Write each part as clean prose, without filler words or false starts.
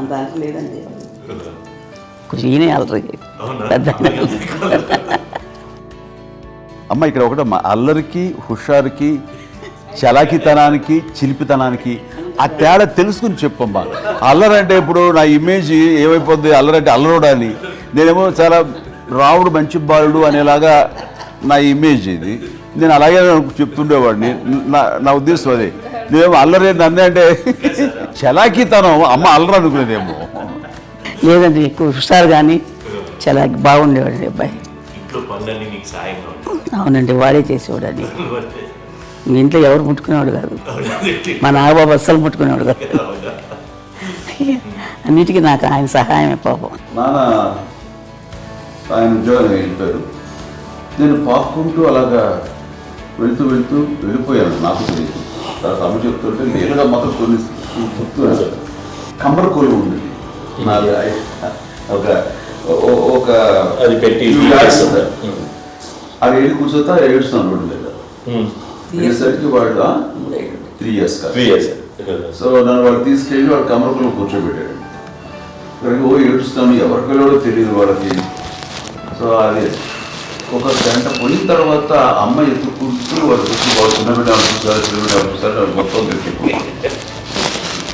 అంత అంత లేదండి. కొంచెం ఈయనే అలరి పెద్ద. అమ్మ ఇక్కడ ఒకటి అల్లరికి, హుషారుకి, చలాకితనానికి, చిలిపితనానికి ఆ తేడా తెలుసుకుని చెప్పమ్మా. అల్లరంటే ఇప్పుడు నా ఇమేజ్ ఏమైపోద్ది, అల్లరంటే అల్లరుడు అని, నేనేమో చాలా రాముడు మంచి బాలుడు అనేలాగా నా ఇమేజ్ ఇది. నేను అలాగే చెప్తుండేవాడిని. నా ఉద్దేశం అదే. నేనేమో అల్లరి నన్నే అంటే చలాకితనం, అమ్మ అల్లరి అనుకునేదేమో. లేదండి, ఎక్కువ హుషారు కానీ చాలా బాగుండేవాడు అబ్బాయి. అవునండి, వాడే చేసేవాడు అని. ఇంట్లో ఎవరు ముట్టుకునేవాడు కాదు. మా నాగబాబు అస్సలు ముట్టుకునేవాడు కాదు. అన్నిటికీ నాకు ఆయన సహాయమే పాపం. నాన్న ఆయన ఉద్యోగానికి వెళ్ళిపోయారు. నేను పాక్కుంటూ అలాగా వెళ్తూ వెళ్ళిపోయాను. నాకు తెలియదు. తర్వాత అమ్మ చెప్తుంటే నేరుగా మాత్రం కొన్ని గుర్తు కమ్మరకోలు ఉండేది. ఒక అది పెట్టి అది వెళ్ళి కూర్చోతా ఏడుస్తున్నాను రోడ్డు మీద. వెళ్ళేసరికి వాళ్ళు 3 years సో నన్ను వాళ్ళు తీసుకెళ్ళి వాడు కమ్మరకోలు కూర్చోబెట్టాడు. ఇక్కడికి ఏడుస్తాను, ఎవరికి వెళ్ళాడో తెలియదు వాళ్ళకి. సో అది ఒక గంట పోయిన తర్వాత అమ్మ ఎత్తుకుంటూ వాడు చూసి వాడు చిన్నబిడ్డ చూస్తారు, చిన్నబిడ్డ చూస్తారు, వాడు మొత్తం తెచ్చి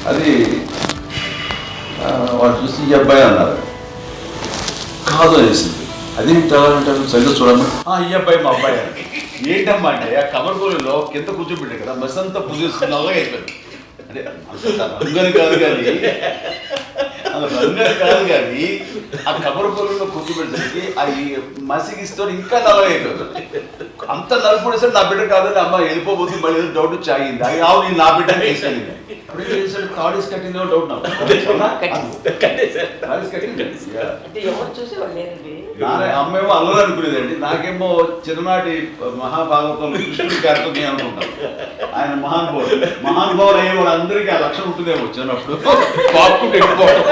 అది వాడు చూసి ఈ అబ్బాయి అన్నారు. కాదు అనేసింది. అది అంటారు సరిగ్గా చూడమ్మా, ఈ అబ్బాయి మా అబ్బాయి అని. ఏంటమ్మా అంటే ఆ కమర్గోలులో కింద కూర్చోబెట్టాడు కదా, బస్ అంతా పూజిస్తున్నాగా అయిపోయింది. అంటే రంగని కాదు కానీ ఆ కబరపొలంలో కూర్చోబెట్టడానికి అవి మసిగిస్తూ ఇంకా నల్లగా అయిపోయింది. అంత నలుపుడేసరి నా బిడ్డ కాదని అమ్మ వెళ్ళిపోబోతుంది. మళ్ళీ ఏదో డౌట్ వచ్చి ఆగింది. అది ఆవు నేను నా బిడ్డ వేసాను. తాడీస్ కట్టిందో డౌట్ నాకు. అమ్మేమో అల్లరు అనుకునేదండి. నాకేమో చిన్ననాటి మహాభాగవతం కృష్ణుడి కార్యక్రమం అనుకుంటాను. ఆయన మహానుభావులు అయ్యే వాళ్ళందరికీ ఆ లక్షణం ఉంటుందేమో వచ్చినప్పుడు పాపుకుంటూ వెళ్ళిపోవడం.